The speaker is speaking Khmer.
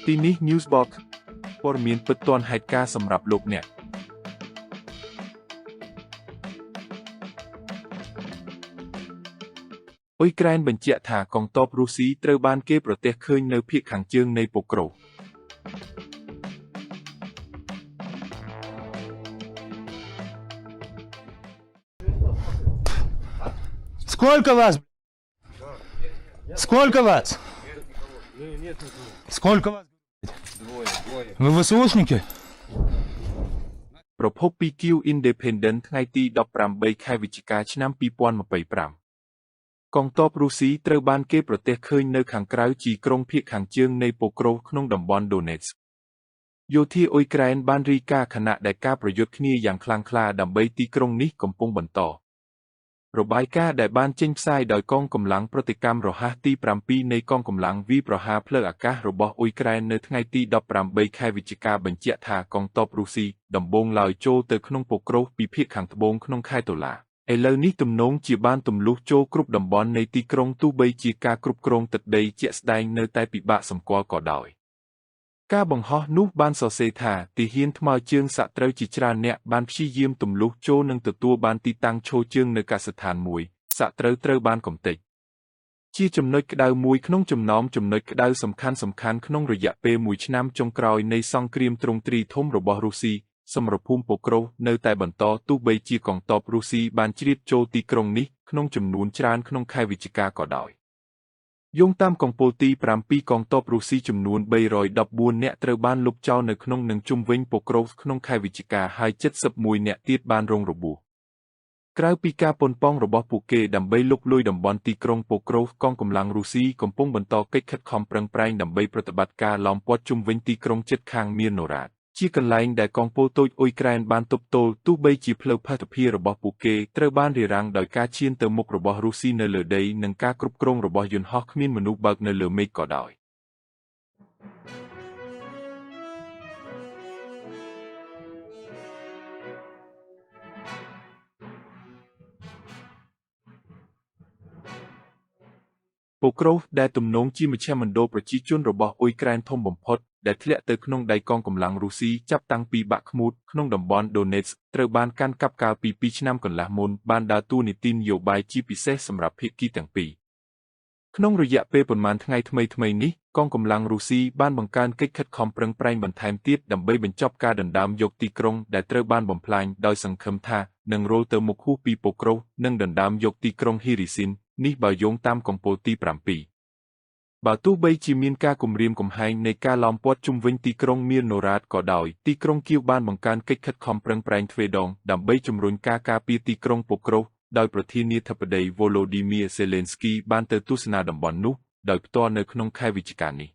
ទីនេះ Newsbox ព័ត៌មានពិតទាន់ហេតុការណ៍សម្រាប់លោកអ្នកអ៊ុយក្រែនបញ្ជាក់ថាកងទ័ពរុស្ស៊ីត្រូវបានគេប្រទះឃើញនៅភាគខាងជើងនៃប៉ូក្រូវ Сколько вас? Сколько вас? Сколько вас? Вы ВСУшники? ប្រភពពី Q Independent ថ្ងៃទី18 ខែវិច្ឆិកាឆ្នាំ2025 កងទ័ពរុស្ស៊ីត្រូវបានគេប្រទះឃើញនៅខាងក្រៅជីក្រុងភាគខាងជើងនៃប៉ូក្រូវក្នុងតំបន់ Donetsk យោធាអ៊ុយក្រែនបានរាយការណ៍ខណៈដែលការប្រយុទ្ធគ្នាយ៉ាងខ្លាំងក្លាដើម្បីទីក្រុងនេះកំពុងបន្តរបាយការណ៍ដែលបានចេញផ្សាយដោយកងកម្លាំងប្រតិកម្មរហ័សទី7នៃកងកម្លាំងវាយប្រហារផ្លូវអាកាសរបស់អ៊ុយក្រែននៅថ្ងៃទី18ខែវិច្ឆិកាបញ្ជាក់ថាកងទ័ពរុស្ស៊ីដំបូងឡើយចូលទៅក្នុងប៉ូក្រូវពីភាគខាងត្បូងក្នុងខែតុលាឥឡូវនេះទំនងជាបានទម្លុះចូលគ្រប់តំបន់នៃទីក្រុងទោះបីជាការគ្រប់គ្រងទឹកដីជាក់ស្ដែងនៅតែពិបាកសម្គាល់ក៏ដោយការបង្ហោះនោះបានសរសេរថាទាហានថ្មើរជើងសត្រូវជាច្រើនអ្នកបានព្យាយាមទម្លុះចូលនិងទទួលបានទីតាំងឈរជើងនៅកសិដ្ឋានមួយសត្រូវបានកំទេចជាចំណុចក្តៅមួយក្នុងចំណោមចំណុចក្តៅសំខាន់ក្នុងរយៈពេល1ឆ្នាំចុងក្រោយនៃសង្គ្រាមទ្រង់ទ្រីធំរបស់រុស្ស៊ីសមរភូមិប៉ូក្រូវនៅតែបន្តទោះបីជាកងទ័ពរុស្ស៊ីបានជ្រៀតចូលទីក្រុងនេះក្នុងចំនួនច្រើនក្នុងខែវិច្ឆិកាក៏ដោយយោងតាមកំពូលទី7កងទ័ពរុស្ស៊ីចំនួន314នាក់ត្រូវបានលុបចោលនៅក្នុងនិងជុំវិញប៉ូក្រូវក្នុងខែវិច្ឆិកាហើយ71នាក់ទៀតបានរងរបួសក្រៅពីការប៉ុនប៉ងរបស់ពួកគេដើម្បីលុកលុយតំបន់ទីក្រុងប៉ូក្រូវកងកម្លាំងរុស្ស៊ីកំពុងបន្តកិច្ចខិតខំប្រឹងប្រែងដើម្បីប្រតិបត្តិការឡោមព័ទ្ធជុំវិញទីក្រុងជិតខាងមានណូរ៉ាតជាកន្លែងដែលកងពលតូចអ៊ុយក្រែនបានទប់ទល់ទោះបីជាផ្លូវភស្តុភាររបស់ពួកគេត្រូវបានរារាំងដោយការឈានទៅមុខរបស់រុស្ស៊ីនៅលើដីនិងការគ្រប់គ្រងរបស់យន្តហោះគ្មានមនុស្សបើកនៅលើមេឃក៏ដោយប៉ូក្រូវដែលទំនងជាមជ្ឈមណ្ឌលប្រជាជនរបស់អ៊ុយក្រែនធំបំផុតដែលធ្លាក់ទៅក្នុងដៃកងកម្លាំងរុស្ស៊ីចាប់តាំងពីបាក់ឃ្មូតក្នុងតំបន់ Donetsk ត្រូវបានកាន់កាប់កាលពី2ឆ្នាំកន្លះមុនបានដើរតួនាទីនយោបាយជាពិសេសសម្រាប់ភាគីទាំងពីរក្នុងរយៈពេលប៉ុន្មានថ្ងៃថ្មីនេះកងកម្លាំងរុស្ស៊ីបានបង្កើនកិច្ចខិតខំប្រឹងប្រែងបន្ថែមទៀតដើម្បីបញ្ចប់ការដណ្ដើមយកទីក្រុងដែលត្រូវបានបំផ្លាញដោយសង្ឃឹមថានឹងរលទៅមុខហួសពីប៉ូក្រូវនិងដណ្ដើមយកទីក្រុងហ៊ីរីស៊ីននេះបើយោងតាមកំពូលទី7បើទោះបីជាមានការគំរាមកំហែងនៃការឡោមព័ទ្ធជុំវិញទីក្រុងមានណូរ៉ាតក៏ដោយទីក្រុងគៀវបានបង្កើនកិច្ចខិតខំប្រឹងប្រែងទ្វេដងដើម្បីជំរុញការការពារទីក្រុងប៉ូក្រូវដោយប្រធានាធិបតី Volodymyr Zelensky បានទៅទស្សនាតំបន់នោះដោយផ្ទាល់នៅក្នុងខែវិច្ឆិកានេះ